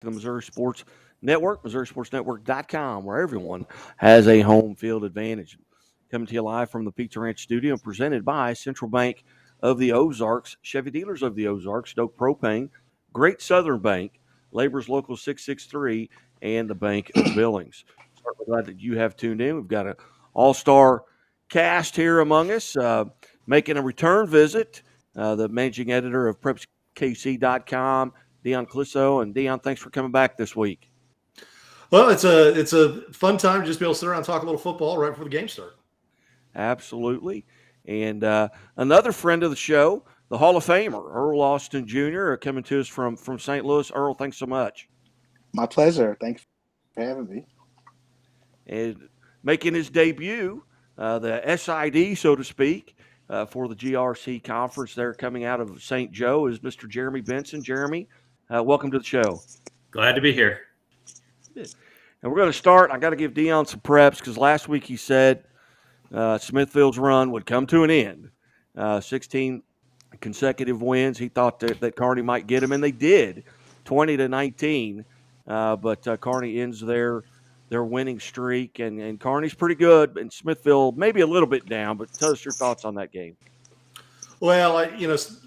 the Missouri Sports Network, MissouriSportsNetwork.com, where everyone has a home field advantage. Coming to you live from the Pizza Ranch studio, presented by Central Bank of the Ozarks, Chevy Dealers of the Ozarks, Stoke Propane, Great Southern Bank, Labor's Local 663, and the Bank of Billings. Certainly glad that you have tuned in. We've got an all-star cast here among us, making a return visit. The managing editor of PrepsKC.com, Dion Clisso. And Dion, thanks for coming back this week. Well, it's a fun time to just be able to sit around and talk a little football right before the game starts. Absolutely. And another friend of the show, the Hall of Famer, Earl Austin Jr., coming to us from St. Louis. Earl, thanks so much. My pleasure. Thanks for having me. And making his debut, the SID, so to speak, for the GRC conference there coming out of St. Joe is Mr. Jeremy Benson. Jeremy, welcome to the show. Glad to be here. And we're going to start. I got to give Dion some preps because last week he said Smithfield's run would come to an end. 16 consecutive wins. He thought that Kearney might get him, and they did, 20-19. But Kearney ends their winning streak, and Kearney's pretty good, and Smithfield maybe a little bit down. But tell us your thoughts on that game. Well,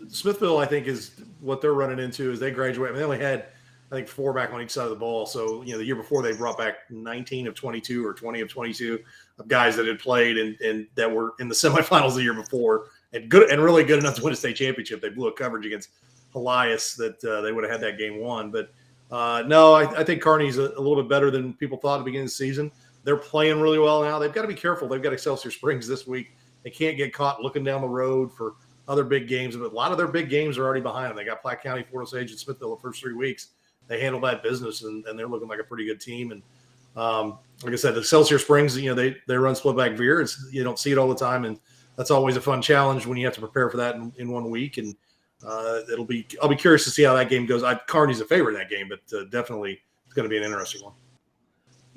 Smithfield, I think, is what they're running into is they graduate. They only had, I think, 4 back on each side of the ball. So, the year before they brought back 19 of 22 or 20 of 22 of guys that had played and that were in the semifinals the year before and really good enough to win a state championship. They blew a coverage against Elias that they would have had that game won. But no, I think Kearney's a little bit better than people thought at the beginning of the season. They're playing really well now. They've got to be careful. They've got Excelsior Springs this week. They can't get caught looking down the road for other big games. But a lot of their big games are already behind them. They got Platte County, Fort Osage, and Smithfield the first 3 weeks. They handle that business, and they're looking like a pretty good team. And like I said, the Excelsior Springs, they run split back veer. You don't see it all the time, and that's always a fun challenge when you have to prepare for that in 1 week. And I'll be curious to see how that game goes. Kearney's a favorite in that game, but definitely it's going to be an interesting one.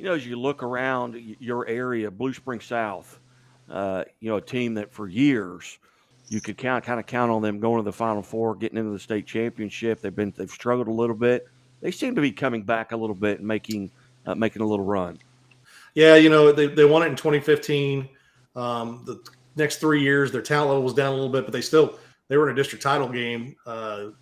As you look around your area, Blue Spring South, a team that for years you could kind of count on them going to the Final Four, getting into the state championship. They've struggled a little bit. They seem to be coming back a little bit and making a little run. Yeah, they won it in 2015. The next 3 years, their talent level was down a little bit, but they were in a district title game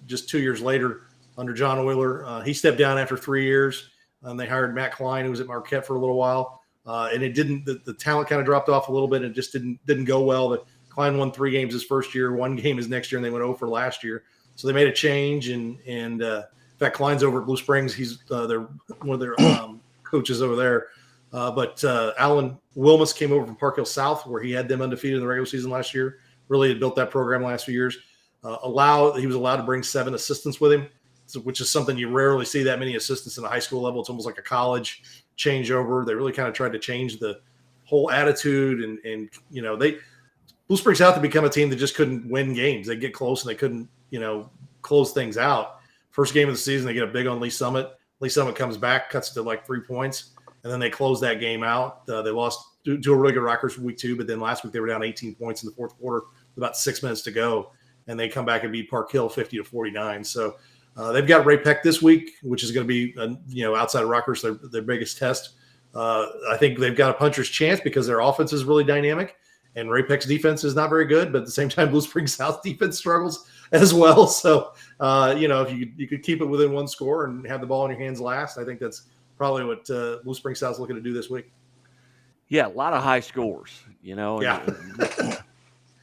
just 2 years later under John Oyler. He stepped down after 3 years, and they hired Matt Klein, who was at Marquette for a little while. And it didn't. The talent kind of dropped off a little bit, and it just didn't go well. But Klein won 3 games his first year, 1 game his next year, and they went 0 for last year. So they made a change, and in fact, Klein's over at Blue Springs. He's one of their coaches over there. But Alan Wilmus came over from Park Hill South, where he had them undefeated in the regular season last year. Really had built that program the last few years. He was allowed to bring 7 assistants with him, which is something you rarely see that many assistants in the high school level. It's almost like a college changeover. They really kind of tried to change the whole attitude, and Blue Springs South had become a team that just couldn't win games. They get close and they couldn't close things out. First game of the season, they get a big on Lee Summit. Lee Summit comes back, cuts to like 3 points, and then they close that game out. They lost to a really good Rockers week 2, but then last week they were down 18 points in the fourth quarter with about 6 minutes to go, and they come back and beat Park Hill 50-49. So they've got Ray Peck this week, which is going to be outside of Rockers their biggest test. I think they've got a puncher's chance because their offense is really dynamic, and Ray Peck's defense is not very good. But at the same time, Blue Springs South defense struggles as well. So if you could keep it within 1 score and have the ball in your hands last, I think that's probably what Blue Springs South's looking to do this week. Yeah, a lot of high scores. Yeah.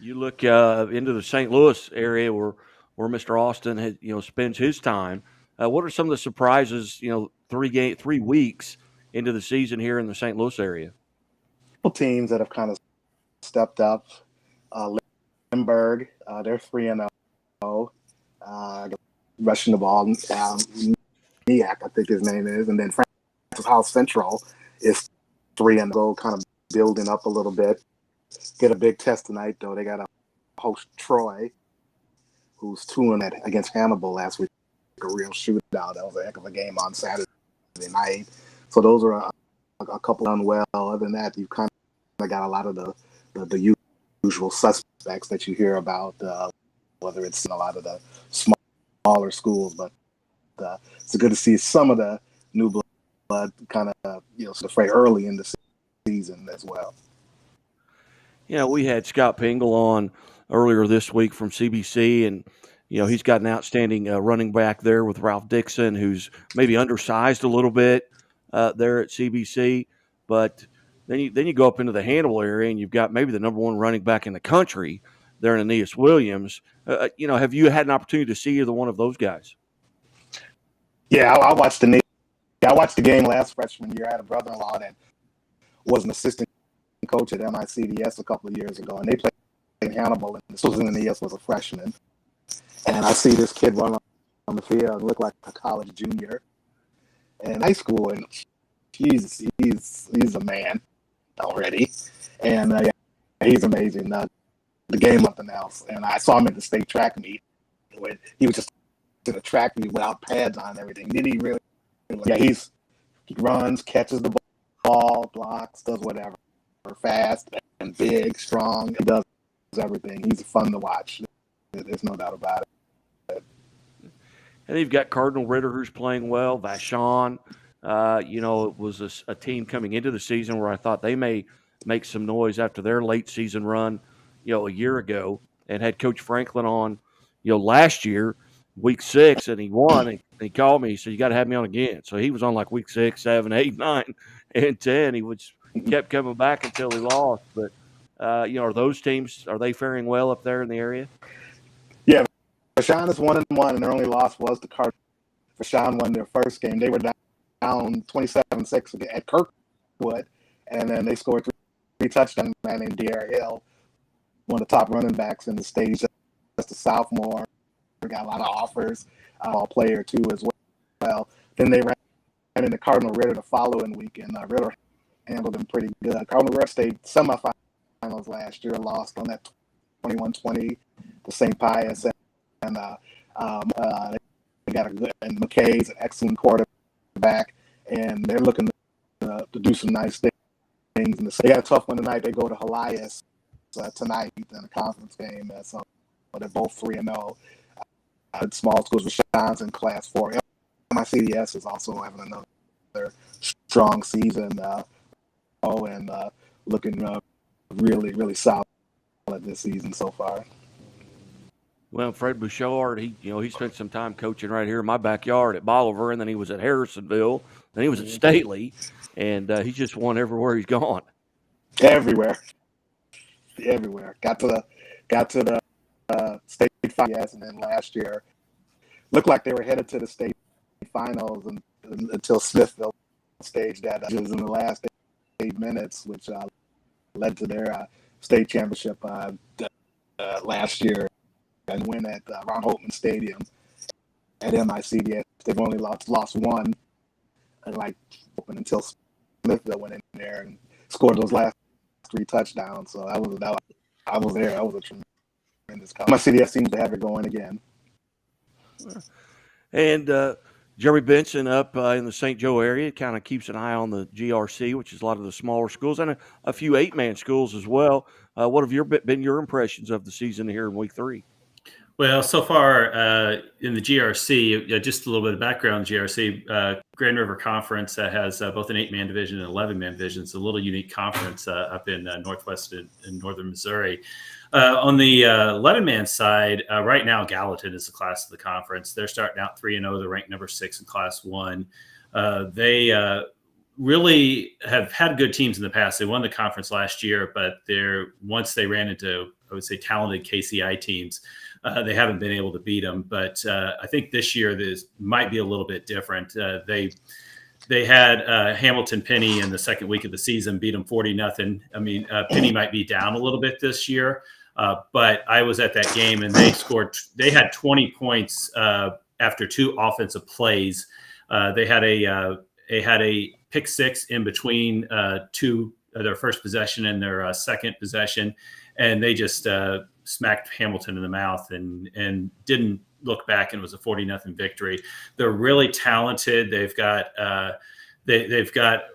You look into the St. Louis area where Mr. Austin spends his time. What are some of the surprises? 3 weeks into the season here in the St. Louis area. Teams that have kind of stepped up. Lindbergh, they're 3-0. Rushing the ball. Niak, I think his name is, and then Francis House Central is 3-0, kind of building up a little bit. Get a big test tonight, though. They got to host Troy, who's 2-0 against Hannibal last week. A real shootout. That was a heck of a game on Saturday night. So those are a couple done well. Other than that, you've kind of got a lot of the usual suspects that you hear about, whether it's in a lot of the smaller schools. But it's good to see some of the new blood kind of sort of fray early in the season as well. We had Scott Pingle on earlier this week from CBC, and he's got an outstanding running back there with Ralph Dixon, who's maybe undersized a little bit there at CBC, but then you go up into the Hannibal area, and you've got maybe the number one running back in the country there in Aeneas Williams. Have you had an opportunity to see either one of those guys? Yeah, I watched the game last freshman year. I had a brother-in-law that was an assistant coach at MICDS a couple of years ago, and they played in Hannibal, and Susan Aeneas was a freshman. And I see this kid run on the field and look like a college junior in high school, and he's a man already, and yeah, he's amazing. The game, nothing else. And I saw him at the state track meet when he was just in a track meet without pads on and everything. Did he really? Yeah, he runs, catches the ball, blocks, does whatever. Fast and big, strong. He does everything. He's fun to watch. There's no doubt about it. And you've got Cardinal Ritter, who's playing well. Vashon, it was a team coming into the season where I thought they may make some noise after their late season run, a year ago, and had Coach Franklin on, last year, week 6, and he won. And he called me. He said, "You got to have me on again." So he was on like week 6, 7, 8, 9, and 10. He kept coming back until he lost. But are those teams, are they faring well up there in the area? Yeah, Vashon is 1-1, and their only loss was the Cardinals. Vashon won their first game. They were down 27-6 at Kirkwood, and then they scored 3 touchdowns. A man named D.R. Hill, one of the top running backs in the state. He's just a sophomore. Got a lot of offers, all player too as well. Then they ran into Cardinal Ritter the following week, and Ritter handled them pretty good. Cardinal Ritter stayed semifinals last year, lost on that 21-20 to St. Pius, and they got a good, and McKay's an excellent quarterback, and they're looking to do some nice things. And they got a tough one tonight. They go to Helias tonight in a conference game, so they're both 3-0. Small schools with Shines in Class 4. MICDS is also having another strong season, and looking really, really solid this season so far. Well, Fred Bouchard, he spent some time coaching right here in my backyard at Bolivar, and then he was at Harrisonville, then he was at Stately, and he's just won everywhere he's gone. Everywhere. Got to the state finals, and then last year looked like they were headed to the state finals until Smithville staged that in the last 8 minutes, which led to their state championship last year and win at Ron Holtman Stadium at MICDS. They've only lost one, and until Smithville went in there and scored those last 3 touchdowns. So I was there. That was a tremendous call. MICDS seems to have it going again. And Jeremy Benson up in the St. Joe area kind of keeps an eye on the GRC, which is a lot of the smaller schools, and a few 8-man schools as well. What have been your impressions of the season here in week 3? Well, so far in the GRC, just a little bit of background. GRC, Grand River Conference has both an 8-man division and an 11-man division. It's a little unique conference up in Northwest and northern Missouri. On the 11-man side, right now Gallatin is the class of the conference. They're starting out 3-0. They're ranked number 6 in Class 1. They really have had good teams in the past. They won the conference last year, but once they ran into, I would say, talented KCI teams, they haven't been able to beat them. But I think this year this might be a little bit different. They had Hamilton Penny in the second week of the season, beat them 40-0. I mean, Penny might be down a little bit this year, but I was at that game and they had 20 points after 2 offensive plays. They had a pick 6 in between their first possession and their second possession, and they just smacked Hamilton in the mouth and didn't look back, and it was a 40-0 victory. They're really talented. They've got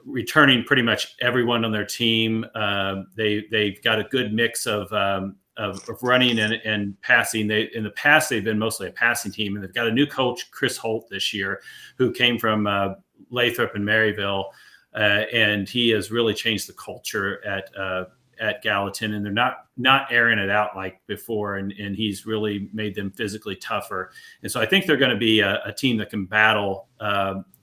returning pretty much everyone on their team. They've got a good mix of of running and passing. In the past, they've been mostly a passing team, and they've got a new coach, Chris Holt, this year, who came from Lathrop and Maryville, and he has really changed the culture at Gallatin, and they're not airing it out like before, and he's really made them physically tougher. And so I think they're going to be a team that can battle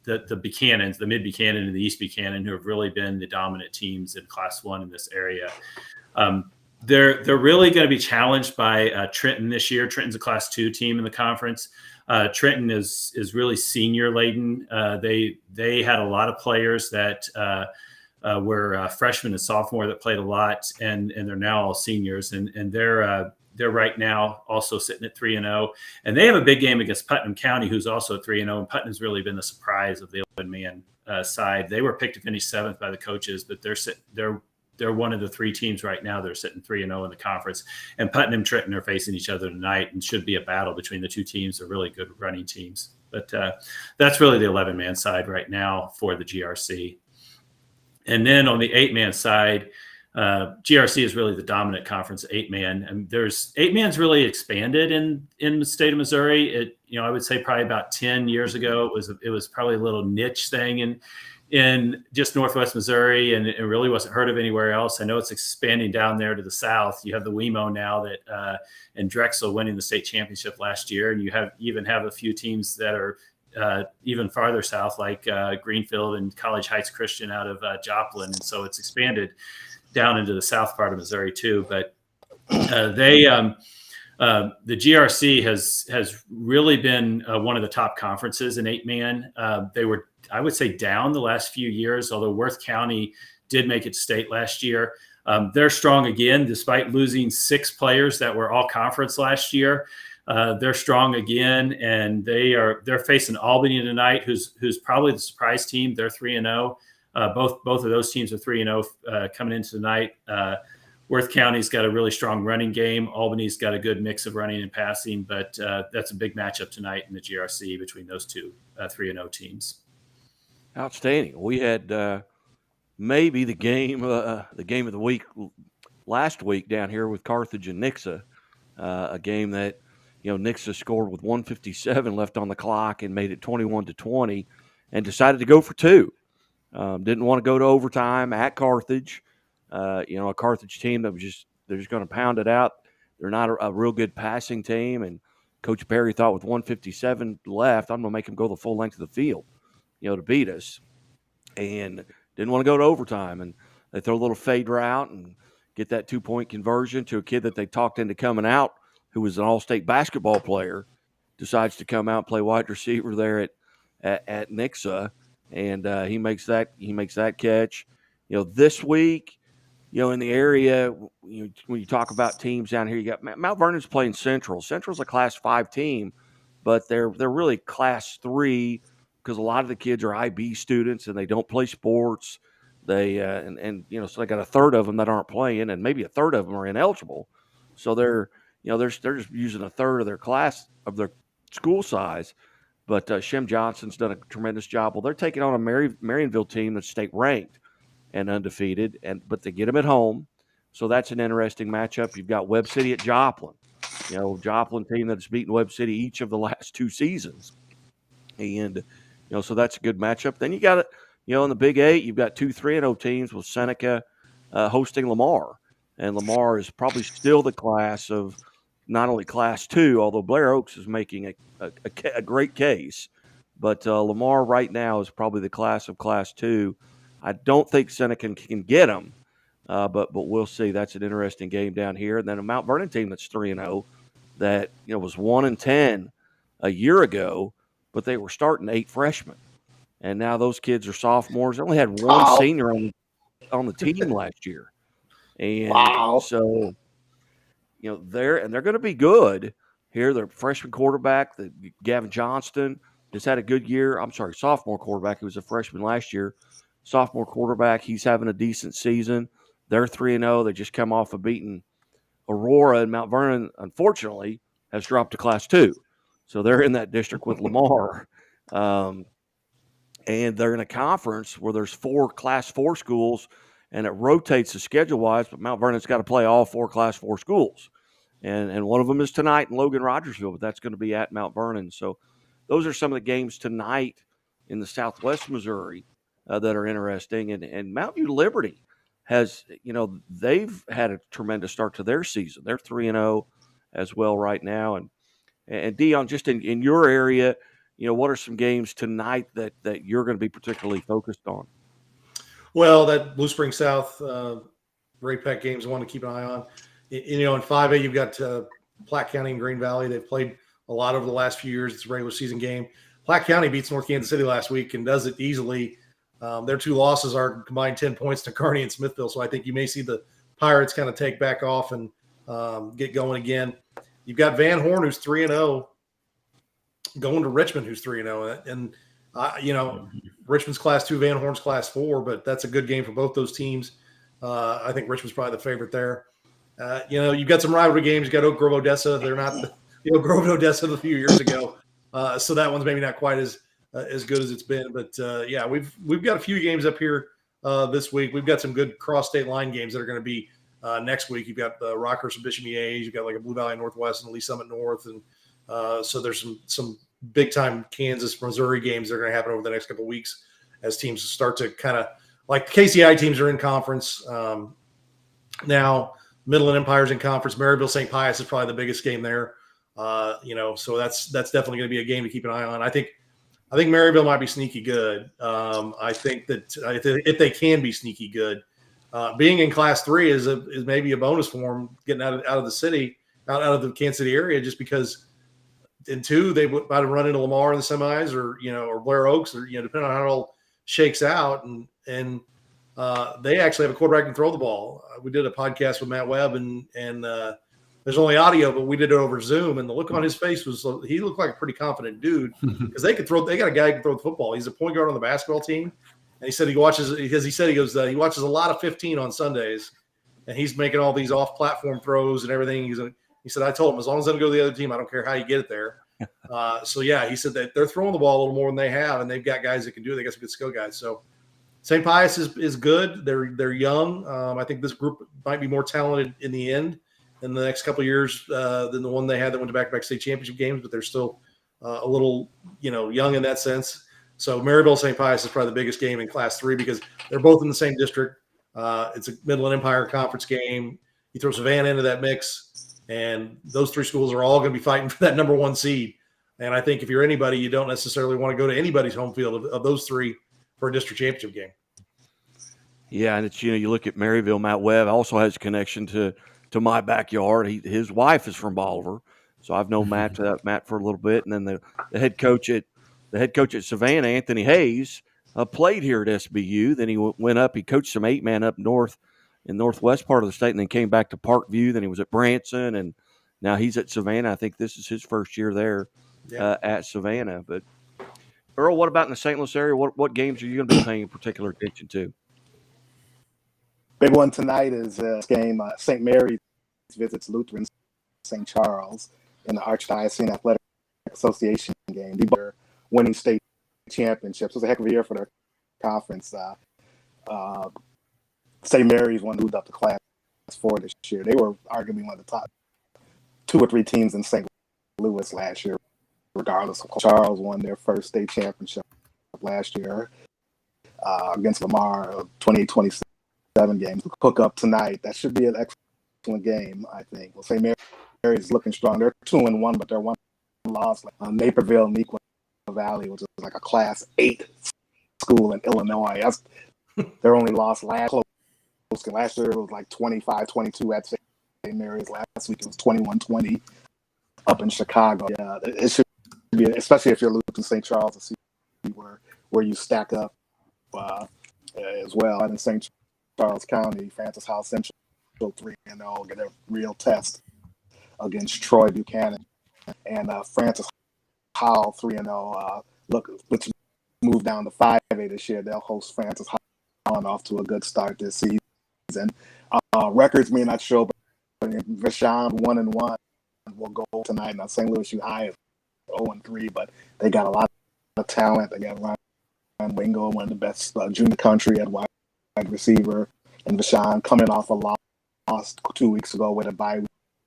the Buchanans, the Mid Buchanan and the East Buchanan, who have really been the dominant teams in Class 1 in this area. They're really going to be challenged by Trenton this year. Trenton's a Class 2 team in the conference. Trenton is really senior laden. They had a lot of players that were freshmen and sophomore that played a lot, and they're now all seniors, and they're right now also sitting at 3-0, and they have a big game against Putnam County, who's also at 3-0. And Putnam's really been the surprise of the 11-man side. They were picked to finish 7th by the coaches, but they're one of the 3 teams right now that are sitting 3-0 in the conference. And Putnam and Trenton are facing each other tonight, and should be a battle between the 2 teams. They're really good running teams, but that's really the 11-man side right now for the GRC. And then on the 8-man side, GRC is really the dominant conference 8-man, and there's 8-man's really expanded in the state of Missouri. I would say probably about 10 years ago, it was probably a little niche thing in just Northwest Missouri, and it really wasn't heard of anywhere else. I know it's expanding down there to the south. You have the WeMo now that and Drexel winning the state championship last year, and you even have a few teams that are even farther south, like Greenfield and College Heights Christian out of Joplin. And so it's expanded down into the south part of Missouri too. But the GRC has really been one of the top conferences in 8-man. They were, I would say, down the last few years, although Worth County did make it state last year. They're strong again, despite losing 6 players that were all conference last year. They're strong again, and they're facing Albany tonight, who's probably the surprise team. They're 3-0. Both of those teams are 3-0 coming into tonight. Worth County's got a really strong running game. Albany's got a good mix of running and passing, but that's a big matchup tonight in the GRC between those two 3-0 teams. Outstanding. We had maybe the game of the week last week down here with Carthage and Nixa, a game that Nixa scored with 1:57 left on the clock and made it 21-20, and decided to go for 2. Didn't want to go to overtime at Carthage. A Carthage team that they're just going to pound it out. They're not a real good passing team, and Coach Perry thought with 1:57 left, I'm going to make him go the full length of the field, to beat us, and didn't want to go to overtime. And they throw a little fade route and get that 2-point conversion to a kid that they talked into coming out, who was an all-state basketball player, decides to come out and play wide receiver there at Nixa, and he makes that catch. This week, in the area, when you talk about teams down here, you got Mount Vernon's playing Central. Central's a Class 5 team, but they're really Class 3 because a lot of the kids are IB students and they don't play sports. They so they got a third of them that aren't playing, and maybe a third of them are ineligible. So they're just using a third of their class of their school size. But Shem Johnson's done a tremendous job. Well, they're taking on a Marionville team that's state ranked and undefeated, but they get them at home. So that's an interesting matchup. You've got Webb City at Joplin. Joplin team that's beaten Webb City each of the last 2 seasons. And, so that's a good matchup. Then you got it, in the Big 8, you've got 2 3-0 teams with Seneca hosting Lamar. And Lamar is probably still the class of not only Class 2, although Blair Oaks is making a great case. But Lamar right now is probably the class of Class 2. I don't think Seneca can get them, but we'll see. That's an interesting game down here. And then a Mount Vernon team that's 3-0 that was 1-10 a year ago, but they were starting 8 freshmen. And now those kids are sophomores. They only had 1 senior on the team last year. And so, they're going to be good here. Their freshman quarterback, Gavin Johnston, just had a good year. I'm sorry, sophomore quarterback. He was a freshman last year. Sophomore quarterback, he's having a decent season. They're 3-0. They just come off of beating Aurora, and Mount Vernon, unfortunately, has dropped to Class 2. So they're in that district with Lamar. And they're in a conference where there's 4 Class 4 schools, and it rotates the schedule-wise, but Mount Vernon's got to play all 4 Class 4 schools. and one of them is tonight in Logan Rogersville, but that's going to be at Mount Vernon. So those are some of the games tonight in the Southwest Missouri that are interesting. And Mount View Liberty has, they've had a tremendous start to their season. They're 3-0 as well right now. And Dion, just in your area, what are some games tonight that you're going to be particularly focused on? Well, that Blue Spring South Ray-Pack game is one to keep an eye on. In 5A, you've got Platte County and Green Valley. They've played a lot over the last few years. It's a regular season game. Platte County beats North Kansas City last week and does it easily. Their two losses are combined 10 points to Kearney and Smithville. So I think you may see the Pirates kind of take back off and get going again. You've got Van Horn, who's 3-0, going to Richmond, who's 3-0. And, Richmond's Class 2, Van Horn's Class 4, but that's a good game for both those teams. I think Richmond's probably the favorite there. You've got some rivalry games. You've got Oak Grove Odessa. They're not the Oak Grove Odessa of a few years ago. So that one's maybe not quite as good as it's been. But, we've got a few games up here this week. We've got some good cross-state line games that are going to be next week. You've got the Rockhurst and Bishop Miege. You've got like a Blue Valley Northwest and Lee Summit North. And so there's some big-time Kansas, Missouri games that are going to happen over the next couple of weeks as teams start to kind of – like the KCI teams are in conference now. Midland Empire's in conference. Maryville St. Pius is probably the biggest game there. So that's definitely going to be a game to keep an eye on. I think Maryville might be sneaky good. I think that if they can be sneaky good, being in Class 3 is maybe a bonus for them getting out of the city, out of the Kansas City area, just because in 2 they might have run into Lamar in the semis or Blair Oaks or depending on how it all shakes out and they actually have a quarterback who can throw the ball. We did a podcast with Matt Webb and there's only audio, but we did it over Zoom. And the look on his face was he looked like a pretty confident dude because they got a guy who can throw the football. He's a point guard on the basketball team. And he said he watches he watches a lot of 15 on Sundays and he's making all these off platform throws and everything. He said, I told him as long as I don't go to the other team, I don't care how you get it there. He said that they're throwing the ball a little more than they have. And they've got guys that can do it. They got some good skill guys. So St. Pius is good. They're young. I think this group might be more talented in the end in the next couple of years than the one they had that went to back-to-back state championship games, but they're still a little, young in that sense. So Maryville St. Pius is probably the biggest game in Class 3 because they're both in the same district. It's a Midland Empire Conference game. You throw Savannah into that mix, and those 3 schools are all going to be fighting for that number 1 seed. And I think if you're anybody, you don't necessarily want to go to anybody's home field of those 3 for a district championship game. Yeah, and it's you look at Maryville. Matt Webb also has a connection to my backyard. His wife is from Bolivar, so I've known Matt for a little bit. And then the head coach at Savannah, Anthony Hayes, played here at SBU. Then he went up. He coached some 8-man up north in northwest part of the state, and then came back to Parkview. Then he was at Branson, and now he's at Savannah. I think this is his first year there at Savannah. But Earl, what about in the St. Louis area? What games are you going to be paying particular attention to? Big one tonight is this game. St. Mary's visits Lutheran St. Charles in the Archdiocesan Athletic Association game. These are winning state championships. It was a heck of a year for their conference. St. Mary's one moved up to Class 4 this year. They were arguably one of the top 2 or 3 teams in St. Louis last year, regardless. Charles won their first state championship last year against Lamar, 28-27 games. Hook up tonight. That should be an excellent game, I think. Well, St. Mary's looking strong. They're 2-1, but they're 1 loss. Naperville, Neuqua Valley, which is like a Class 8 school in Illinois. Their only loss last year it was like 25-22 at St. Mary's. Last week it was 21-20 up in Chicago. Yeah, it should be, especially if you're losing St. Charles, to see where you stack up as well. And in St. Charles County, Francis Howell Central 3-0 get a real test against Troy Buchanan, and Francis Howell 3-0. Let's move down to 5A this year. They'll host Francis Howell off to a good start this season. Records may not show, but Vashon 1-1 will go tonight. Now St. Louis U High is 0-3, but they got a lot of talent. They got Ryan Wingo, one of the best junior country at wide receiver, and Vashon coming off a loss 2 weeks ago with a bye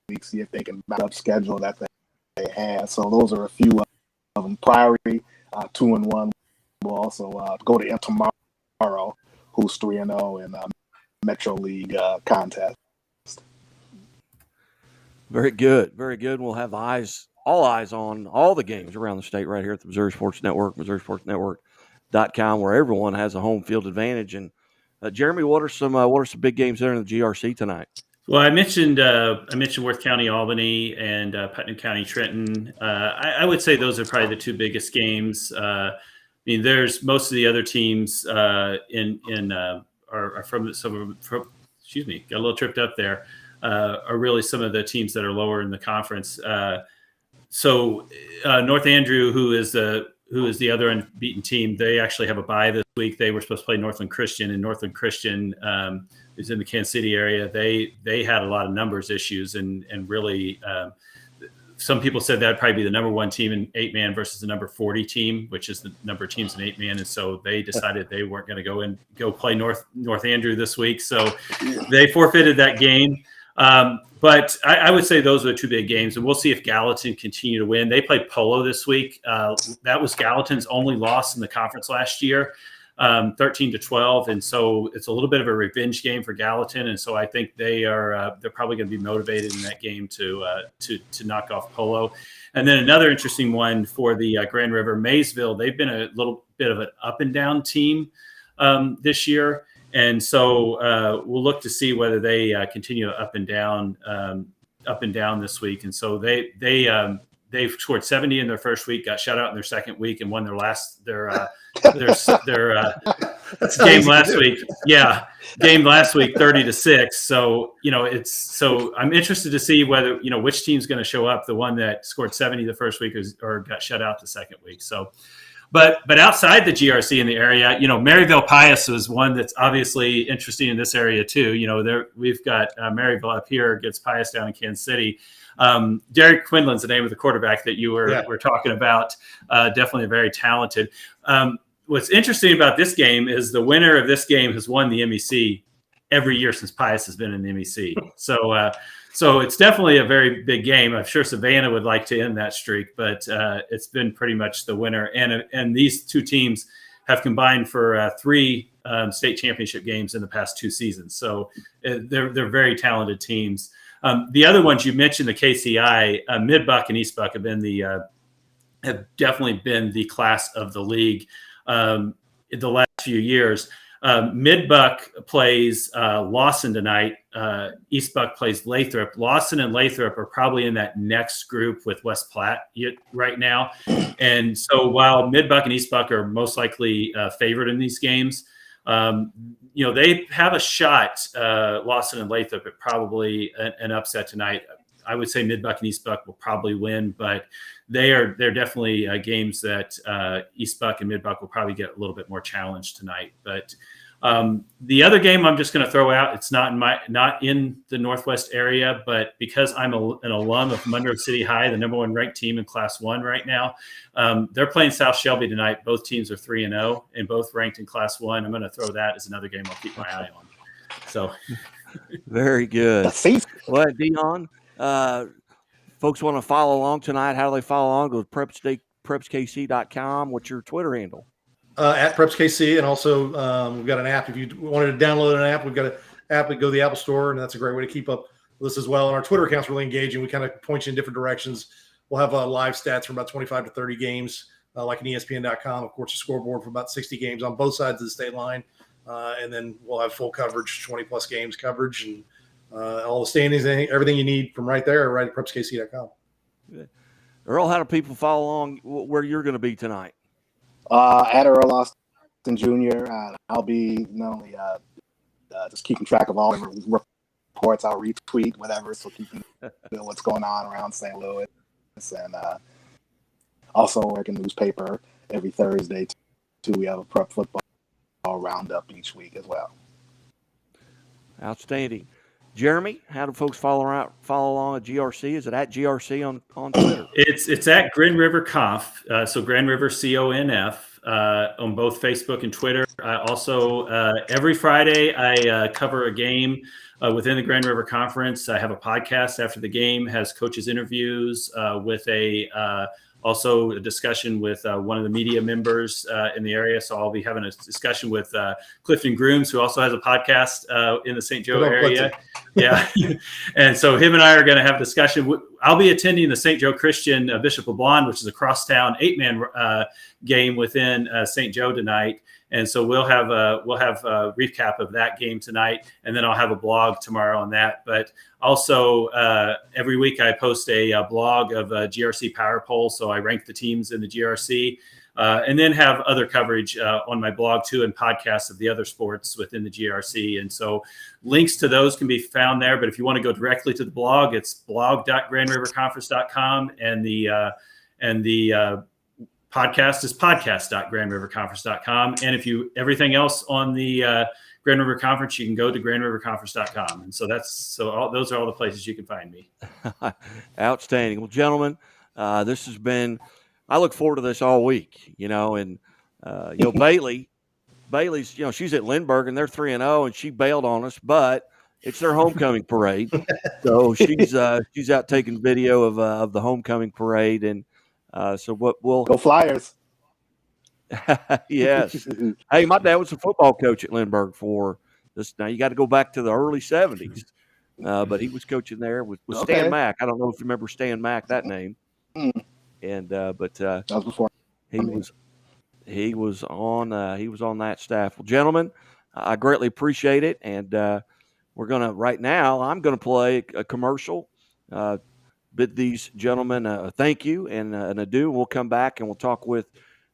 week, see if they can back up schedule that they have. So those are a few of them. Priory, 2-1. We'll also go to him tomorrow, who's 3-0 in Metro League contest. Very good. Very good. We'll have all eyes on all the games around the state right here at the Missouri Sports Network, MissouriSportsNetwork.com, where everyone has a home field advantage. And Jeremy, what are some big games there in the GRC tonight? Well, I mentioned Worth County, Albany, and Putnam County, Trenton. I would say those are probably the two biggest games. I mean, there's most of the other teams are from excuse me, got a little tripped up there. Are really some of the teams that are lower in the conference. So North Andrew, who is the other unbeaten team, they actually have a bye this week. They were supposed to play Northland Christian, and Northland Christian is in the Kansas City area. They had a lot of numbers issues, and really some people said that'd probably be the number one team in 8-man versus the number 40 team, which is the number of teams in 8-man. And so they decided they weren't going to go play North Andrew this week. So they forfeited that game. But I would say those are the two big games, and we'll see if Gallatin continue to win. They played Polo this week. That was Gallatin's only loss in the conference last year, 13-12, and so it's a little bit of a revenge game for Gallatin. And so I think they're probably going to be motivated in that game to knock off Polo. And then another interesting one for the Grand River, Maysville. They've been a little bit of an up and down team this year. And so we'll look to see whether they continue up and down this week. And so they've scored 70 in their first week, got shut out in their second week, and won their game last week. Yeah, game last week, 30-6. So I'm interested to see whether which team's going to show up. The one that scored 70 the first week or got shut out the second week. So. But outside the GRC in the area, Maryville Pius is one that's obviously interesting in this area too. We've got Maryville up here against Pius down in Kansas City. Derek Quinlan's the name of the quarterback that you were talking about. Definitely very talented. What's interesting about this game is the winner of this game has won the MEC every year since Pius has been in the MEC. So it's definitely a very big game. I'm sure Savannah would like to end that streak, but it's been pretty much the winner. And these two teams have combined for 3 state championship games in the past 2 seasons. So they're very talented teams. The other ones you mentioned, the KCI, Mid-Buck and East Buck have definitely been the class of the league in the last few years. Mid-Buck plays Lawson tonight. East Buck plays Lathrop. Lawson and Lathrop are probably in that next group with West Platte right now. And so while Mid-Buck and East Buck are most likely favored in these games, they have a shot, Lawson and Lathrop, at probably an upset tonight. I would say Mid-Buck and East Buck will probably win, but they're definitely games that East Buck and Mid-Buck will probably get a little bit more challenged tonight. But the other game I'm just going to throw out, it's not in the Northwest area, but because I'm an alum of Monroe City High, the number 1 ranked team in Class 1 right now, they're playing South Shelby tonight. Both teams are 3-0 and both ranked in Class 1. I'm going to throw that as another game I'll keep my eye on. So, very good. Well, Dion. Folks want to follow along tonight. How do they follow along? Go to prepskc.com. What's your Twitter handle? At PrepsKC, and also we've got an app. If you wanted to download an app, we've got an app. Go to the Apple Store, and that's a great way to keep up with us as well. And our Twitter account's really engaging. We kind of point you in different directions. We'll have live stats from about 25 to 30 games, like an ESPN.com. Of course, a scoreboard for about 60 games on both sides of the state line. And then we'll have full coverage, 20-plus games coverage, and all the standings, everything you need from right there, right at prepskc.com. Earl, how do people follow along where you're going to be tonight? At Earl Austin Jr. I'll be not only just keeping track of all the reports. I'll retweet whatever, so keeping what's going on around St. Louis, and also work in newspaper every Thursday too. We have a prep football roundup each week as well. Outstanding. Jeremy, how do folks follow along at GRC? Is it at GRC on Twitter? It's at Grand River Conf, so Grand River CONF on both Facebook and Twitter. Also, every Friday, I cover a game within the Grand River Conference. I have a podcast after the game, has coaches interviews with also a discussion with one of the media members in the area. So I'll be having a discussion with Clifton Grooms, who also has a podcast in the St. Joe area. Yeah. And so him and I are going to have a discussion. I'll be attending the St. Joe Christian Bishop LeBlond, which is a crosstown 8-man game within St. Joe tonight. And so we'll have a recap of that game tonight, and then I'll have a blog tomorrow on that. But also every week I post a blog of a GRC Power Poll. So I rank the teams in the GRC, and then have other coverage on my blog too, and podcasts of the other sports within the GRC. And so links to those can be found there. But if you want to go directly to the blog, it's blog.grandriverconference.com, and the podcast is podcast.grandriverconference.com. And if everything else on the Grand River Conference, you can go to grandriverconference.com. And so those are all the places you can find me. Outstanding. Well, gentlemen, this has been, I look forward to this all week, and Bailey's, she's at Lindbergh and they're 3-0 and she bailed on us, but it's their homecoming parade. So she's out taking video of the homecoming parade. And so what we'll Go Flyers. Yes. Hey, my dad was a football coach at Lindbergh for this. Now you got to go back to the early 70s, but he was coaching there with Stan Mack. I don't know if you remember Stan Mack, that name. And that was before he was on that staff. Well, gentlemen, I greatly appreciate it, and I'm gonna play a commercial. Bid these gentlemen a thank you and an adieu. We'll come back and we'll talk with.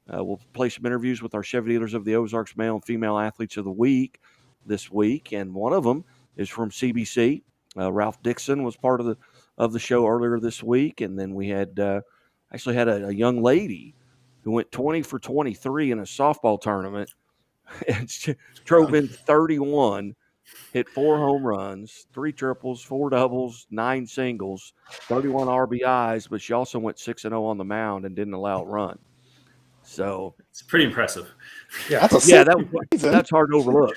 We'll play some interviews with our Chevy Dealers of the Ozarks male and female athletes of the week this week, and one of them is from CBC. Ralph Dixon was part of the show earlier this week, and then we had a young lady who went 20 for 23 in a softball tournament and drove in 31, hit 4 home runs, 3 triples, 4 doubles, 9 singles, 31 RBIs, but she also went 6-0 on the mound and didn't allow a run. So it's pretty impressive. Yeah, that's hard to overlook.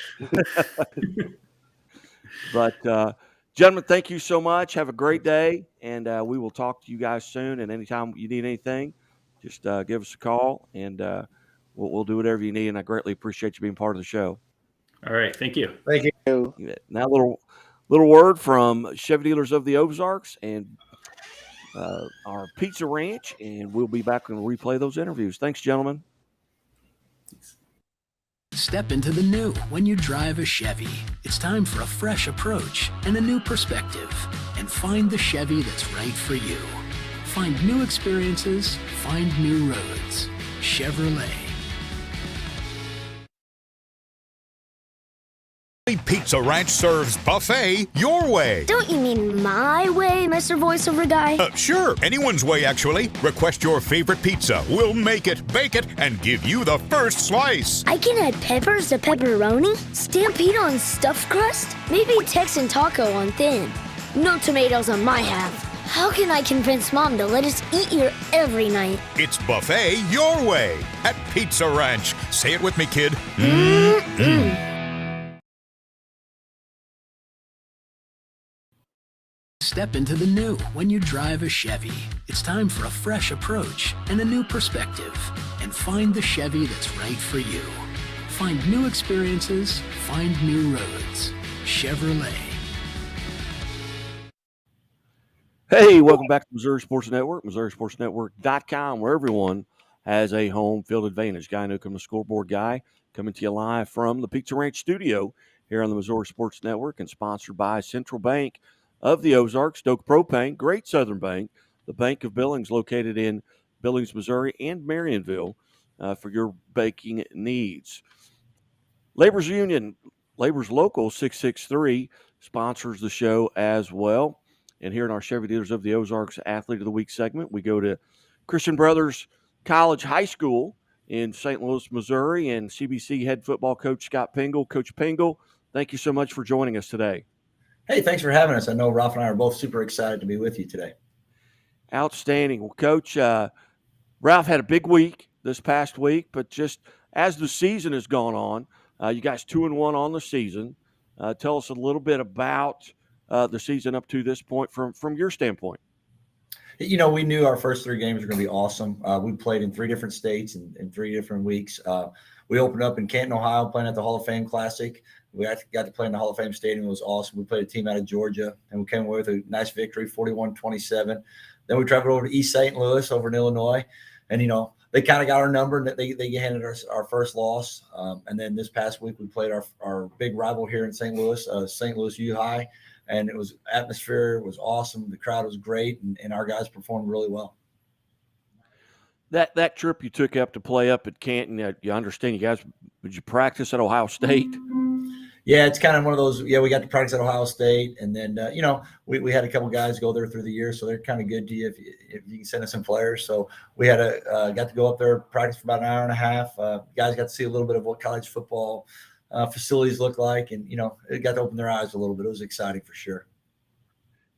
But gentlemen, thank you so much. Have a great day, and we will talk to you guys soon. And anytime you need anything, just give us a call, and we'll do whatever you need. And I greatly appreciate you being part of the show. All right, thank you. Thank you. Now, little word from Chevy Dealers of the Ozarks and our Pizza Ranch, and we'll be back and replay those interviews. Thanks, gentlemen. Step into the new when you drive a Chevy. It's time for a fresh approach and a new perspective, and find the Chevy that's right for you. Find new experiences, find new roads. Chevrolet. Pizza Ranch serves buffet your way. Don't you mean my way, Mr. Voiceover Guy? Sure, anyone's way, actually. Request your favorite pizza. We'll make it, bake it, and give you the first slice. I can add peppers to pepperoni, Stampede on stuffed crust, maybe Texan taco on thin. No tomatoes on my half. How can I convince Mom to let us eat here every night? It's buffet your way at Pizza Ranch. Say it with me, kid. Step into the new when you drive a Chevy. It's time for a fresh approach and a new perspective, and find the Chevy that's right for you. Find new experiences, find new roads. Chevrolet. Hey, welcome back to Missouri Sports Network, MissouriSportsNetwork.com, where everyone has a home field advantage. Guy Newcomb, the scoreboard guy, coming to you live from the Pizza Ranch studio here on the Missouri Sports Network, and sponsored by Central Bank of the Ozarks, Stoke Propane, Great Southern Bank, the Bank of Billings, located in Billings, Missouri, and Marionville for your banking needs. Labor's Union, Labor's Local 663 sponsors the show as well. And here in our Chevy Dealers of the Ozarks Athlete of the Week segment, we go to Christian Brothers College High School in St. Louis, Missouri, and CBC head football coach Scott Pingle. Coach Pingle, thank you so much for joining us today. Hey, thanks for having us. I know Ralph and I are both super excited to be with you today. Outstanding. Well, Coach, Ralph had a big week this past week, but just as the season has gone on, You guys 2-1 on the season. Tell us a little bit about the season up to this point from your standpoint. You know, we knew our first 3 games were going to be awesome. We played in 3 different states in 3 different weeks. We opened up in Canton, Ohio, playing at the Hall of Fame Classic. We got to play in the Hall of Fame Stadium. It was awesome. We played a team out of Georgia, and we came away with a nice victory, 41-27. Then we traveled over to East St. Louis over in Illinois, and, you know, they kind of got our number, and they handed us our first loss. And then this past week we played our big rival here in St. Louis, St. Louis U High. And it was atmosphere was awesome. The crowd was great, and our guys performed really well. That trip you took up to play up at Canton, you understand you guys, did you practice at Ohio State? Yeah, it's kind of one of those. Yeah, we got to practice at Ohio State, and then you know, we had a couple guys go there through the year, so they're kind of good to you if you can send us some players. So we had got to go up there, practice for about an hour and a half. Guys got to see a little bit of what college football facilities look like, and you know, it got to open their eyes a little bit. It was exciting for sure.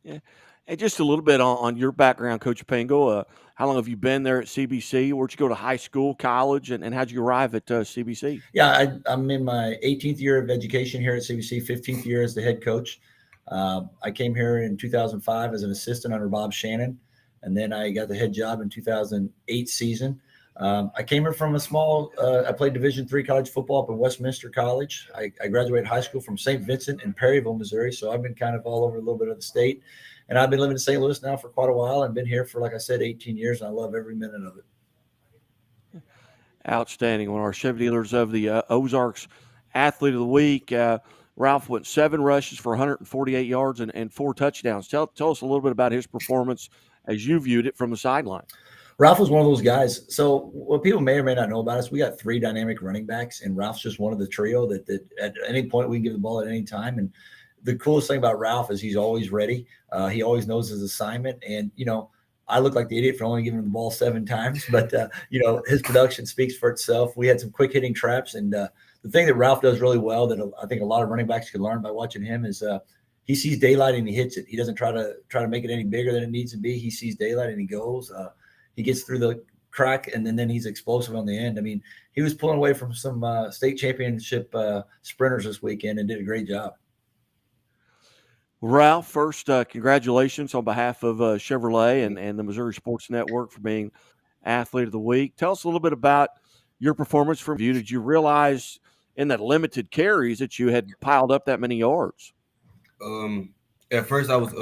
Yeah, and just a little bit on your background, Coach Pango. How long have you been there at CBC? Where'd you go to high school, college, and how'd you arrive at CBC? Yeah, I'm in my 18th year of education here at CBC, 15th year as the head coach. I came here in 2005 as an assistant under Bob Shannon, and then I got the head job in 2008 season. I came here from a small. I played Division III college football up at Westminster College. I graduated high school from St. Vincent in Perryville, Missouri. So I've been kind of all over a little bit of the state, and I've been living in St. Louis now for quite a while, and been here for, like I said, 18 years, and I love every minute of it. Outstanding. One of our Chevy dealers of the Ozarks Athlete of the Week. Ralph went 7 rushes for 148 yards and 4 touchdowns. Tell us a little bit about his performance as you viewed it from the sideline. Ralph was one of those guys. So what people may or may not know about us, we got 3 dynamic running backs, and Ralph's just one of the trio that at any point we can give the ball at any time. And the coolest thing about Ralph is he's always ready. He always knows his assignment. And, you know, I look like the idiot for only giving him the ball 7 times, but, you know, his production speaks for itself. We had some quick hitting traps. And the thing that Ralph does really well that I think a lot of running backs can learn by watching him is he sees daylight and he hits it. He doesn't try to make it any bigger than it needs to be. He sees daylight and he goes. He gets through the crack, and then he's explosive on the end. I mean, he was pulling away from some state championship sprinters this weekend and did a great job. Ralph, first, congratulations on behalf of Chevrolet and the Missouri Sports Network for being Athlete of the Week. Tell us a little bit about your performance from you. Did you realize in that limited carries that you had piled up that many yards? At first I was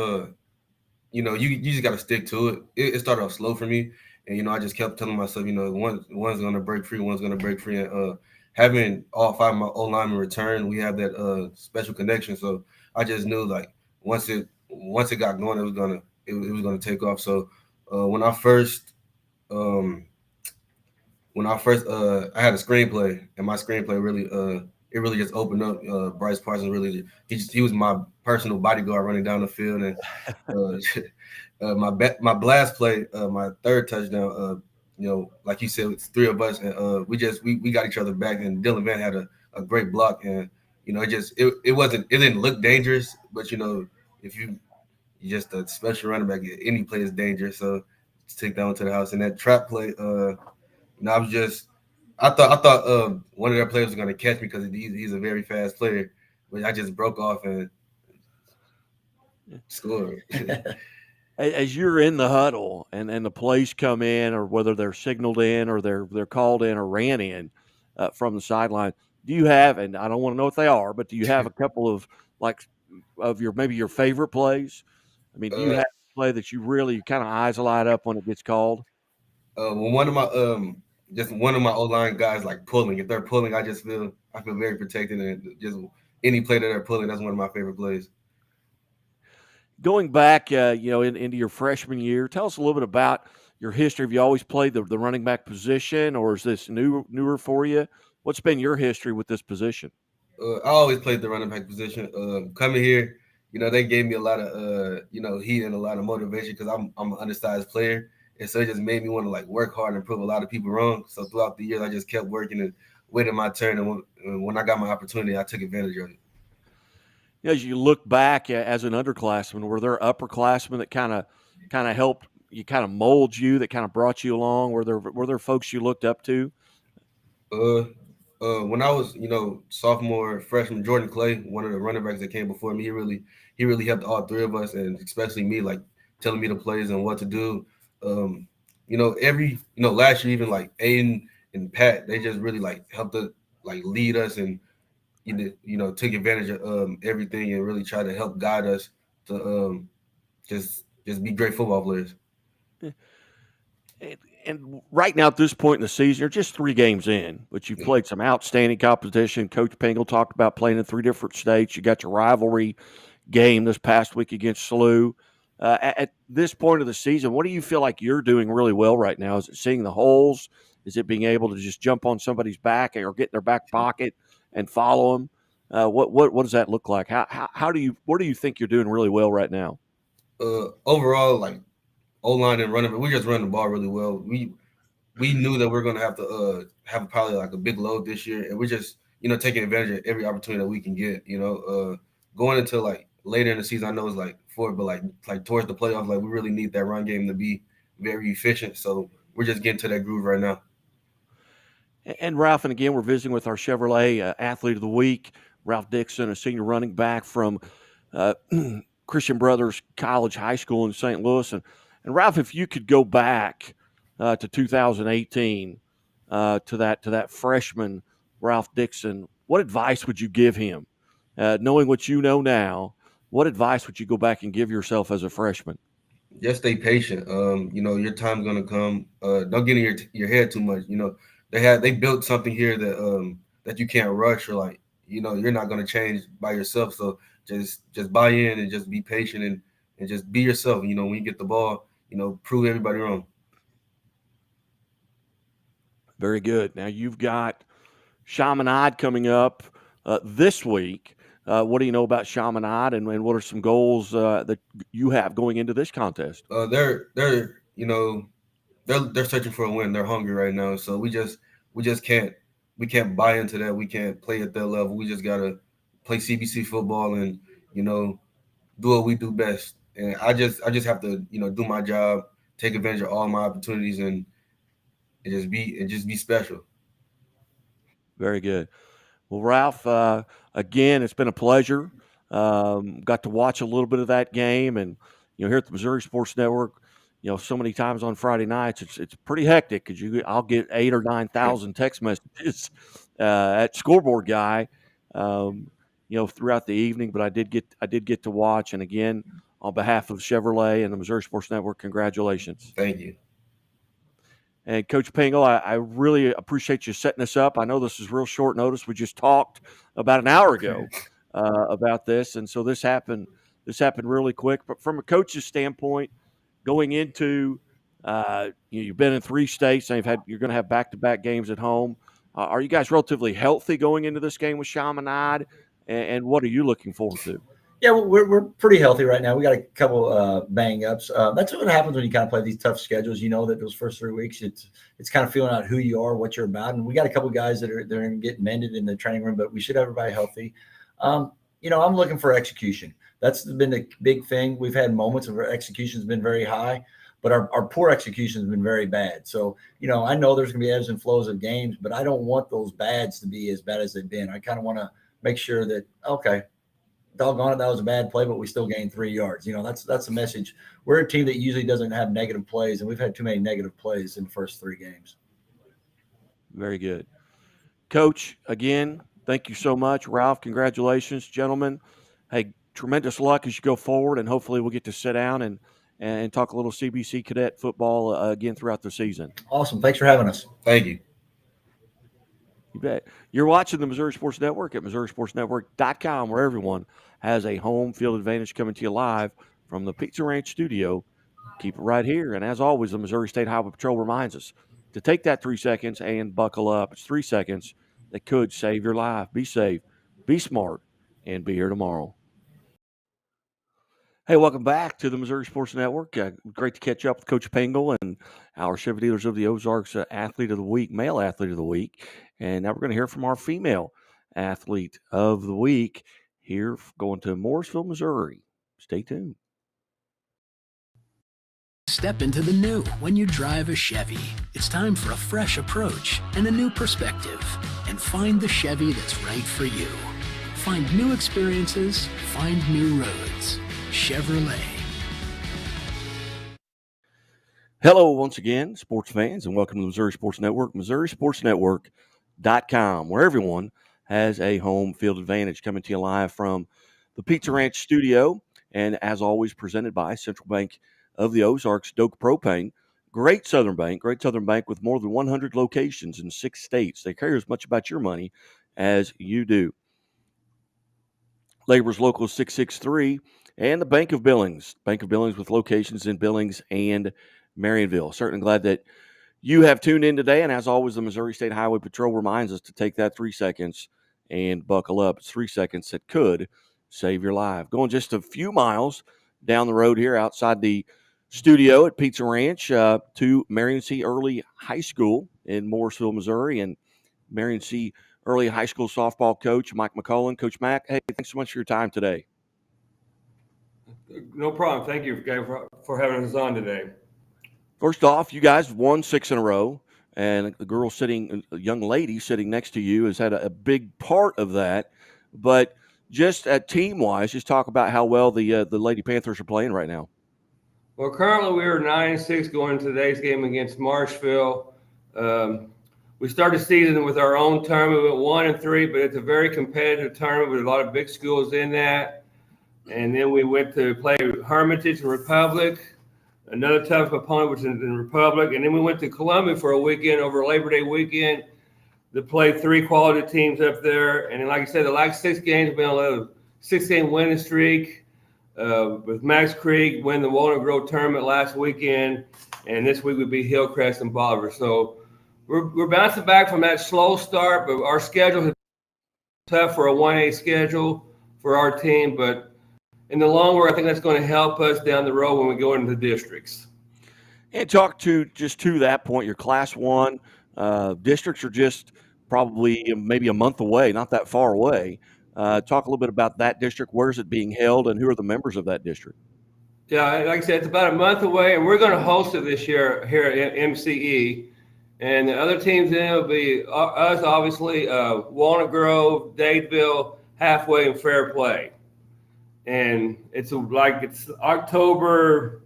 you know, you just got to stick to it. It started off slow for me. And, you know, I just kept telling myself, you know, one's going to break free, one's going to break free. And having all 5 of my O-linemen return, we have that special connection. So I just knew, like, once it got going, it was gonna take off. So when I first I had a screenplay, and my screenplay really it really just opened up. Bryce Parsons really he was my personal bodyguard running down the field, and my blast play, my 3rd touchdown. You know, like you said, it's 3 of us, and we got each other back. And Dylan Van had a great block, and you know, it didn't look dangerous, but you know, if you're just a special running back, any play is dangerous. So just take that one to the house. And that trap play, you know, I thought one of their players was going to catch me because he's a very fast player, but I just broke off and scored. As you're in the huddle and the plays come in, or whether they're signaled in or they're called in or ran in from the sideline, do you have, and I don't want to know what they are, but do you have a couple of maybe your favorite plays? I mean, do you have a play that you really kind of eyes light up when it gets called? When one of my O-line guys like pulling, if they're pulling, I feel very protected, and just any play that they're pulling, that's one of my favorite plays. Going back, you know, into your freshman year, tell us a little bit about your history. Have you always played the running back position, or is this newer for you? What's been your history with this position? I always played the running back position. Coming here, you know, they gave me a lot of you know, heat and a lot of motivation because I'm an undersized player, and so it just made me want to like work hard and prove a lot of people wrong. So throughout the years, I just kept working and waiting my turn, and when I got my opportunity, I took advantage of it. You know, as you look back as an underclassman, were there upperclassmen that kind of helped you, kind of mold you, that kind of brought you along? Were there folks you looked up to? When I was, sophomore, freshman, Jordan Clay, one of the running backs that came before me, he really helped all three of us, and especially me, like telling me the plays and what to do. Last year, even like Aiden and Pat, they just really like helped us, like lead us, and took advantage of everything and really tried to help guide us to just be great football players. And right now at this point in the season, you're just 3 games in, but you've played some outstanding competition. Coach Pingle talked about playing in 3 different states. You got your rivalry game this past week against SLU. At this point of the season, what do you feel like you're doing really well right now? Is it seeing the holes? Is it being able to just jump on somebody's back or get in their back pocket and follow them? What does that look like? What do you think you're doing really well right now? Overall, like O-line and running, we just run the ball really well. We knew that we're going to have to have probably like a big load this year, and we're just taking advantage of every opportunity that we can get. Going into like later in the season, I know it's like but like towards the playoffs, like we really need that run game to be very efficient. So we're just getting to that groove right now. And Ralph, and again, we're visiting with our Chevrolet Athlete of the Week, Ralph Dixon, a senior running back from Christian Brothers College High School in St. Louis. And Ralph, if you could go back to 2018 to that freshman Ralph Dixon, what advice would you give him? Knowing what you know now, what advice would you go back and give yourself as a freshman? Just stay patient. Your time's gonna come. Don't get in your head too much. They built something here that you can't rush, or like you're not gonna change by yourself. So just buy in and just be patient and just be yourself. When you get the ball, prove everybody wrong. Very good. Now you've got Chaminade coming up this week. What do you know about Chaminade, and what are some goals that you have going into this contest? They're searching for a win. They're hungry right now. So we just can't buy into that. We can't play at that level. We just gotta play CBC football and do what we do best. And I just have to do my job, take advantage of all my opportunities, and just be special. Very good. Well, Ralph, again, it's been a pleasure. Got to watch a little bit of that game, and here at the Missouri Sports Network, so many times on Friday nights, it's pretty hectic because I'll get 8,000 or 9,000 text messages at Scoreboard Guy, throughout the evening. But I did get to watch, and again, on behalf of Chevrolet and the Missouri Sports Network, congratulations. Thank you. And Coach Pingle, I really appreciate you setting this up. I know this is real short notice. We just talked about an hour ago about this, and so this happened really quick. But from a coach's standpoint, going into you've been in 3 states, and you're going to have back-to-back games at home. Are you guys relatively healthy going into this game with Chaminade, and what are you looking forward to? Yeah, we're pretty healthy right now. We got a couple bang ups. That's what happens when you kind of play these tough schedules. That those first 3 weeks, it's kind of feeling out who you are, what you're about. And we got a couple guys that are going to get mended in the training room, but we should have everybody healthy. I'm looking for execution. That's been the big thing. We've had moments of our execution has been very high, but our poor execution has been very bad. So, I know there's going to be ebbs and flows of games, but I don't want those bads to be as bad as they've been. I kind of want to make sure that, okay, doggone it, that was a bad play, but we still gained 3 yards. That's the message. We're a team that usually doesn't have negative plays, and we've had too many negative plays in the first 3 games. Very good. Coach, again, thank you so much. Ralph, congratulations, gentlemen. Hey, tremendous luck as you go forward, and hopefully we'll get to sit down and talk a little CBC cadet football again throughout the season. Awesome. Thanks for having us. Thank you. You bet. You're watching the Missouri Sports Network at MissouriSportsNetwork.com, where everyone has a home field advantage, coming to you live from the Pizza Ranch studio. Keep it right here. And as always, the Missouri State Highway Patrol reminds us to take that 3 seconds and buckle up. It's 3 seconds that could save your life. Be safe, be smart, and be here tomorrow. Hey, welcome back to the Missouri Sports Network. Great to catch up with Coach Pingle and our Chevy Dealers of the Ozarks Athlete of the Week, male Athlete of the Week. And now we're going to hear from our female Athlete of the Week here going to Morrisville, Missouri. Stay tuned. Step into the new when you drive a Chevy. It's time for a fresh approach and a new perspective. And find the Chevy that's right for you. Find new experiences, find new roads. Chevrolet. Hello, once again, sports fans, and welcome to the Missouri Sports Network, MissouriSportsNetwork.com, where everyone has a home field advantage. Coming to you live from the Pizza Ranch studio, and as always, presented by Central Bank of the Ozarks, Doak Propane. Great Southern Bank with more than 100 locations in 6 states. They care as much about your money as you do. Labor's Local 663 and the Bank of Billings with locations in Billings and Marionville. Certainly glad that you have tuned in today. And as always, the Missouri State Highway Patrol reminds us to take that 3 seconds and buckle up. It's 3 seconds that could save your life. Going just a few miles down the road here outside the studio at Pizza Ranch to Marion C. Early High School in Morrisville, Missouri. And Marion C. Early High School softball coach Mike McCullen. Coach Mack, hey, thanks so much for your time today. No problem. Thank you guys for having us on today. First off, you guys won 6 in a row, and a young lady sitting next to you has had a big part of that. But just team-wise, just talk about how well the Lady Panthers are playing right now. Well, currently we are 9-6 going into today's game against Marshville. We started the season with our own tournament. We went 1-3, but it's a very competitive tournament with a lot of big schools in that. And then we went to play Hermitage and Republic, another tough opponent, which is in Republic. And then we went to Columbia for a weekend over Labor Day weekend to play 3 quality teams up there. And then, like I said, the last 6 games have been on a 6-game winning streak. With Max Creek win the Walnut Grove tournament last weekend, and this week would be Hillcrest and Bolivar. So we're bouncing back from that slow start, but our schedule is tough for a 1A schedule for our team. But in the long run, I think that's going to help us down the road when we go into the districts. And talk to that point, your Class 1 districts are just probably maybe a month away, not that far away. Talk a little bit about that district. Where is it being held, and who are the members of that district? Yeah, like I said, it's about a month away, and we're going to host it this year here at MCE. And the other teams in it will be us, obviously, Walnut Grove, Dadeville, Halfway, and Fair Play. And it's October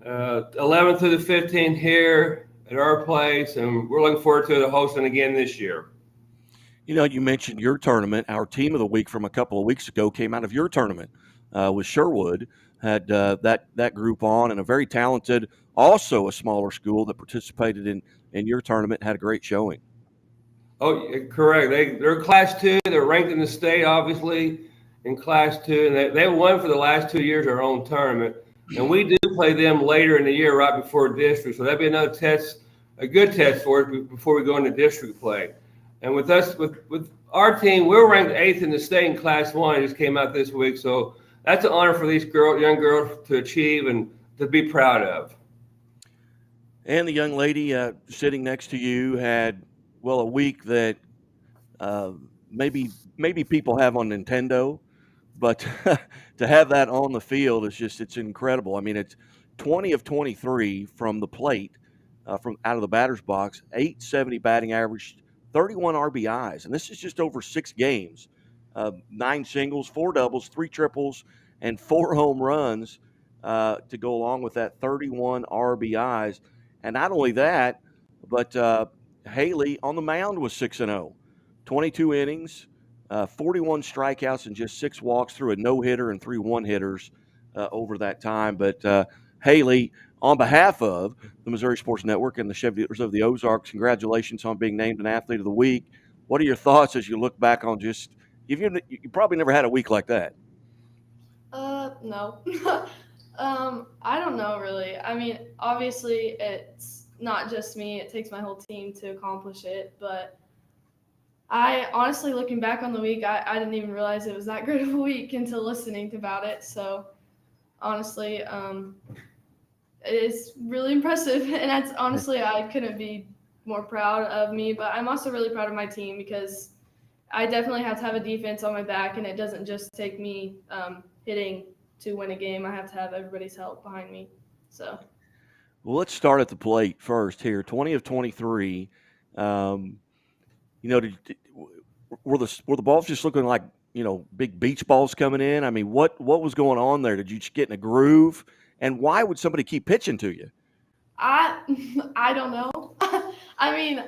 11th to the 15th here at our place, and we're looking forward to hosting again this year. You know, you mentioned your tournament. Our team of the week from a couple of weeks ago came out of your tournament with Sherwood. Had that group on, and a very talented, also a smaller school that participated in your tournament, had a great showing. Oh, correct. They're Class 2. They're ranked in the state, obviously, in Class 2. And they won for the last 2 years our own tournament. And we do play them later in the year right before district. So that'd be another test, a good test for us before we go into district play. And with us, with our team, we're ranked 8th in the state in Class 1. It just came out this week. So that's an honor for these young girls to achieve and to be proud of. And the young lady sitting next to you had, well, a week that maybe people have on Nintendo, but to have that on the field is it's incredible. I mean, it's 20 of 23 from the plate, from out of the batter's box, 870 batting average, 31 RBIs, and this is just over 6 games, 9 singles, 4 doubles, 3 triples, and 4 home runs to go along with that 31 RBIs. And not only that, but Haley on the mound was 6-0, 22 innings, 41 strikeouts, and just 6 walks, through a no-hitter and 3 one-hitters over that time. But Haley, on behalf of the Missouri Sports Network and the Chevy Dealers of the Ozarks, congratulations on being named an Athlete of the Week. What are your thoughts as you look back on you probably never had a week like that? No. I don't know, really. I mean, obviously, it's not just me. It takes my whole team to accomplish it. But I honestly, looking back on the week, I didn't even realize it was that great of a week until listening about it. So, honestly, it's really impressive. And that's honestly, I couldn't be more proud of me. But I'm also really proud of my team because I definitely have to have a defense on my back, and it doesn't just take me hitting to win a game. I have to have everybody's help behind me. So Well, let's start at the plate first here. 20 of 23. You know, were the balls just looking like, you know, big beach balls coming in? I mean, what was going on there? Did you just get in a groove? And why would somebody keep pitching to you? I I don't know. I mean,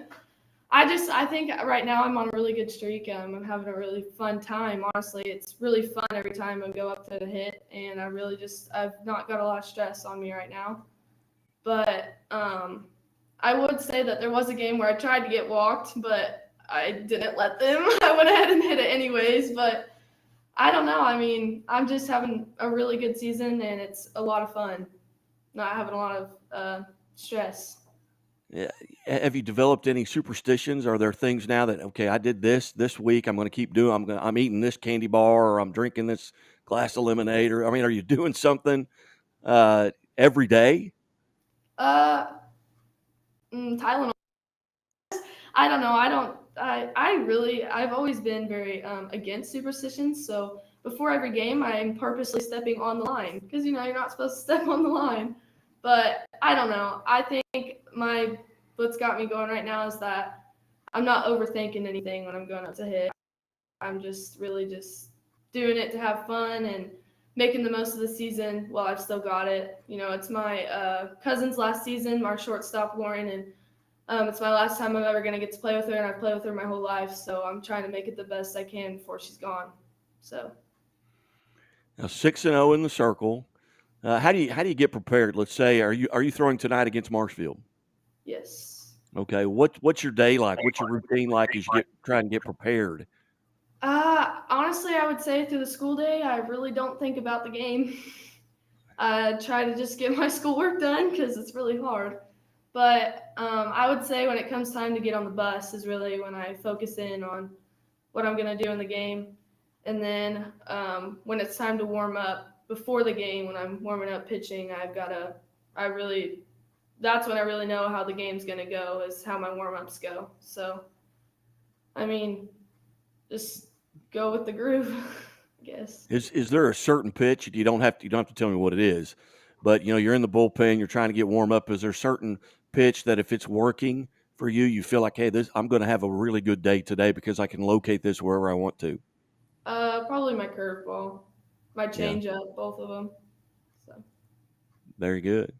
I think right now I'm on a really good streak. I'm having a really fun time. Honestly, it's really fun every time I go up to the hit, and I've not got a lot of stress on me right now. But I would say that there was a game where I tried to get walked, but I didn't let them. I went ahead and hit it anyways. But I don't know. I mean, I'm just having a really good season, and it's a lot of fun. Not having a lot of stress. Yeah. Have you developed any superstitions? Are there things now that, okay, I did this week, I'm going to keep doing, I'm eating this candy bar, or I'm drinking this glass of lemonade, or, I mean, are you doing something every day? Tylenol. I don't know. I've always been very against superstitions. So before every game, I'm purposely stepping on the line because, you know, you're not supposed to step on the line. But I don't know. I think what's got me going right now is that I'm not overthinking anything when I'm going up to hit. I'm just really just doing it to have fun and making the most of the season while I've still got it. You know, it's my cousin's last season, our shortstop Lauren, and it's my last time I'm ever going to get to play with her, and I've played with her my whole life, so I'm trying to make it the best I can before she's gone. So Now 6-0 in the circle. How do you get prepared? Let's say, are you throwing tonight against Marshfield? yes. Okay. What's your day like? What's your routine like as you try and get prepared? Honestly, I would say through the school day, I really don't think about the game. I try to just get my schoolwork done because it's really hard. But I would say when it comes time to get on the bus is really when I focus in on what I'm going to do in the game. And then when it's time to warm up before the game, when I'm warming up pitching, that's when I really know how the game's going to go, is how my warm-ups go. So, I mean, just go with the groove, I guess. Is there a certain pitch? You don't have to tell me what it is, but you know, you're in the bullpen, you're trying to get warm up. Is there a certain pitch that if it's working for you, you feel like, hey, I'm going to have a really good day today because I can locate this wherever I want to? Probably my curveball, my changeup, both of them. So. Very good.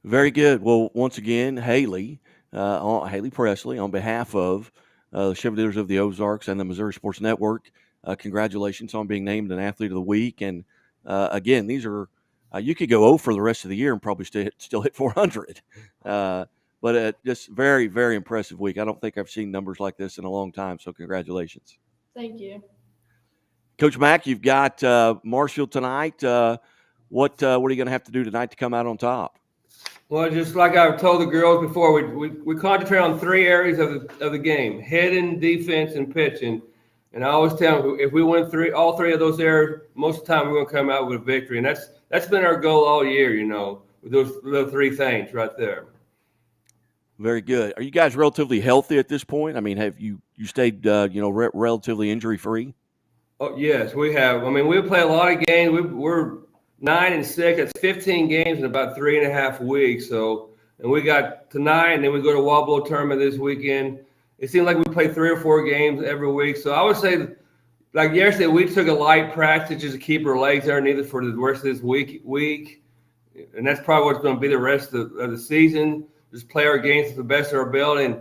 Very good. Well, once again, Haley Presley, on behalf of the Chevy Dealers of the Ozarks and the Missouri Sports Network, congratulations on being named an Athlete of the Week. And again, these are you could go 0 for the rest of the year and probably still hit 400. But just very, very impressive week. I don't think I've seen numbers like this in a long time. So congratulations. Thank you. Coach Mack, you've got Marshfield tonight. What are you going to have to do tonight to come out on top? Well, just like I've told the girls before, we concentrate on three areas of the game: hitting, defense, and pitching. And I always tell them, if we win all three of those areas, most of the time we're going to come out with a victory. And that's been our goal all year, you know, with those three things right there. Very good. Are you guys relatively healthy at this point? I mean, have you stayed relatively injury free? Oh yes, we have. I mean, we play a lot of games. We're 9-6. That's 15 games in about 3.5 weeks. So, and we got tonight, and then we go to Wablo tournament this weekend. It seems like we play 3 or 4 games every week. So I would say, like yesterday, we took a light practice just to keep our legs underneath for the rest of this week. And that's probably what's going to be the rest of the season. Just play our games to the best of our ability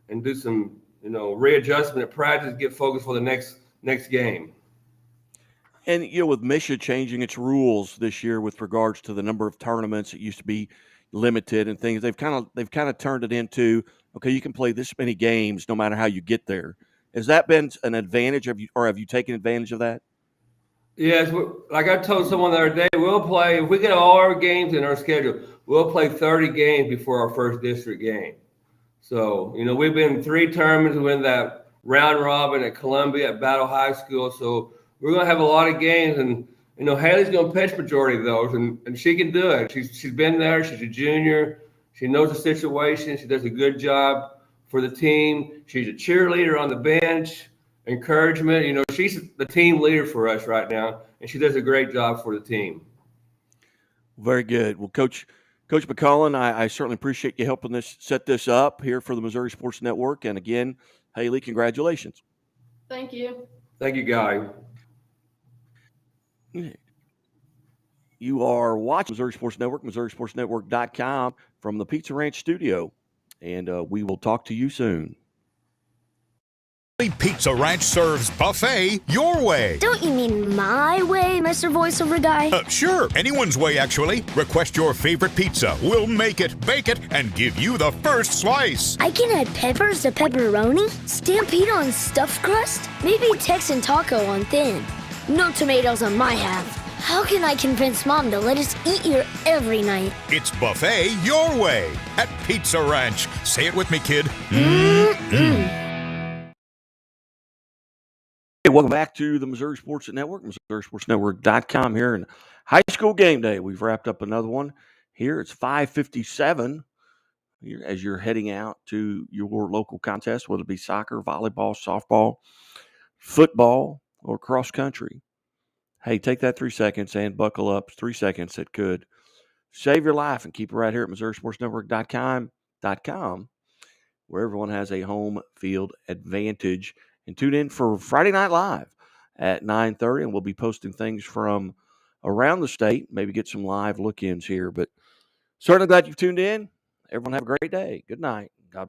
and do some, readjustment at practice, get focused for the next game. And, with Misha changing its rules this year with regards to the number of tournaments, it used to be limited and things. They've kind of turned it into, okay, you can play this many games no matter how you get there. Has that been an advantage? Have you taken advantage of that? Yes, like I told someone the other day, if we get all our games in our schedule, we'll play 30 games before our first district game. So, we've been in 3 tournaments. We win that round robin at Columbia at Battle High School. So we're going to have a lot of games, and Haley's going to pitch majority of those, and she can do it. She's been there. She's a junior. She knows the situation. She does a good job for the team. She's a cheerleader on the bench, encouragement. She's the team leader for us right now, and she does a great job for the team. Very good. Well, Coach Coach McCullen, I certainly appreciate you helping us set this up here for the Missouri Sports Network. And again, Haley, congratulations. Thank you. Thank you, Guy. You are watching Missouri Sports Network, MissouriSportsNetwork.com from the Pizza Ranch studio. And we will talk to you soon. Pizza Ranch serves buffet your way. Don't you mean my way, Mr. Voiceover Guy? Sure, anyone's way, actually. Request your favorite pizza. We'll make it, bake it, and give you the first slice. I can add peppers to pepperoni, Stampede on stuffed crust, maybe Texan taco on thin. No tomatoes on my half. How can I convince Mom to let us eat here every night? It's buffet your way at Pizza Ranch. Say it with me, kid. Hey, welcome back to the Missouri Sports Network, MissouriSportsNetwork.com here in high school game day. We've wrapped up another one here. It's 5:57 as you're heading out to your local contest, whether it be soccer, volleyball, softball, football, or cross country. Hey, take that 3 seconds and buckle up. 3 seconds that could save your life, and keep it right here at MissouriSportsNetwork.com, where everyone has a home field advantage. And tune in for Friday Night Live at 9:30, and we'll be posting things from around the state, maybe get some live look-ins here. But certainly glad you've tuned in. Everyone have a great day. Good night. God